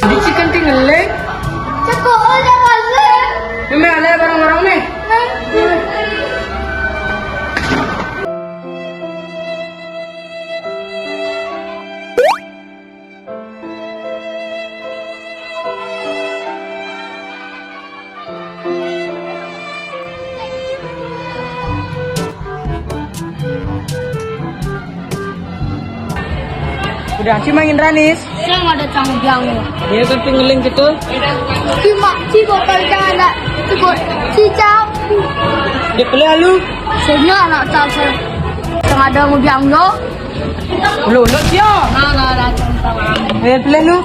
Di chicken tinggal le. Ini ada barang-barang nih. Udah, si main Ranis. Saya nggak ada tanggung jawab. Dia kan tinggalin gitu. Si botol jangan ada. Si jauh. Dia pilih halu. Saya anak tahu saya. Tengah ada mau biang lo. Lo dia. Nggak ada tanggung jawab. Dia pilih lu.